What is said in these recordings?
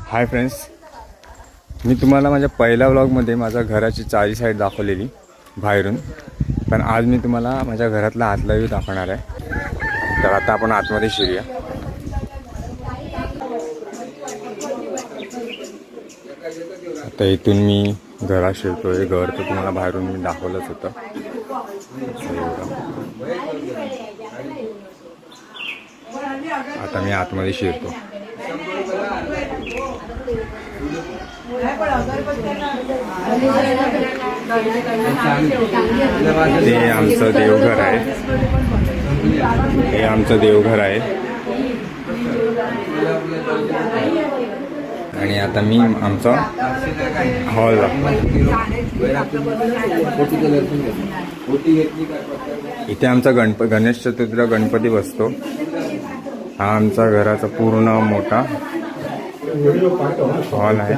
Hi friends, मी तुम्हाला माझ्या पहिल्या व्लॉगमध्ये माझ्या घराची चारी साईड दाखवलेली बाहेरून. पण आज मी तुम्हाला माझ्या घरातला आतला व्ह्यू दाखवणार आहे. तर आता आपण आतमध्ये शिरूया. आता इथून मी घरात शिरतोय. घर तर तुम्हाला बाहेरून मी दाखवलंच होतं. आता मी आतमध्ये शिरतो. ते आमचं देवघर आहे. हे आमचं देवघर आहे. आणि आता मी आमचा हॉल इथे आमचा गणेश चतुर्थीला गणपती बसतो. हा आमचा घराचा पूर्ण मोठा हॉल आहे.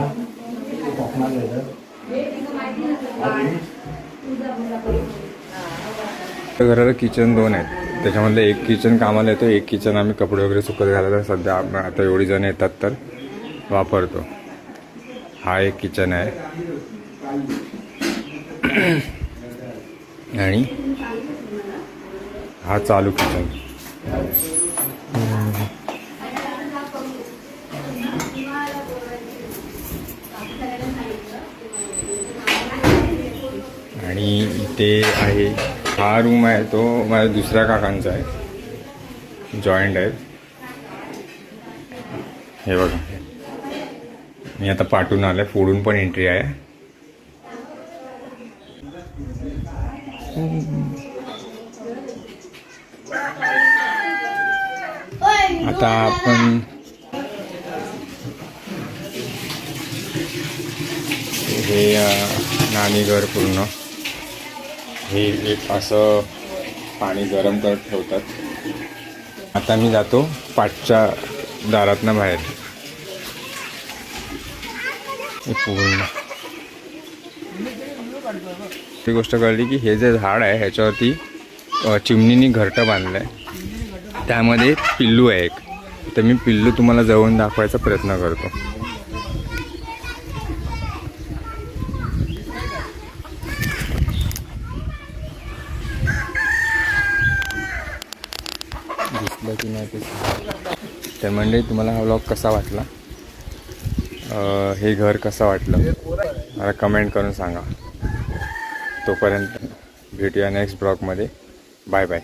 घराला किचन 2 आहेत. त्याच्यामधलं एक किचन कामाला येतो, एक किचन आम्ही कपडे वगैरे सुकत घालायला सध्या आता एवढी जण येतात तर वापरतो. हा एक किचन आहे. आणि हा चालू किचन. आणि इथे आहे हा रूम आहे, तो माझ्या दुसऱ्या काकांचा आहे, जॉईंट आहे. हे बघा, मी आता पाठवून आलोय. फोडून पण एंट्री आहे. आता आपण हे नाणी घर पूर्ण हे एक असं पाणी गरम करत ठेवतात. आता मी जातो पाठच्या दारातनं बाहेर. पूर्ण ती गोष्ट कळली की हे जे झाड आहे ह्याच्यावरती चिमणीनी घरटं बांधलं आहे. त्यामध्ये पिल्लू आहे एक. तर मी पिल्लू तुम्हाला जवळून दाखवायचा प्रयत्न करतो. दिसलं की नाही ते. तर मंडळी, तुम्हाला हा व्लॉग कसा वाटला, हे घर कसं वाटलं मला कमेंट करून सांगा. तोपर्यंत भेटूया नेक्स्ट ब्लॉगमध्ये. Bye bye.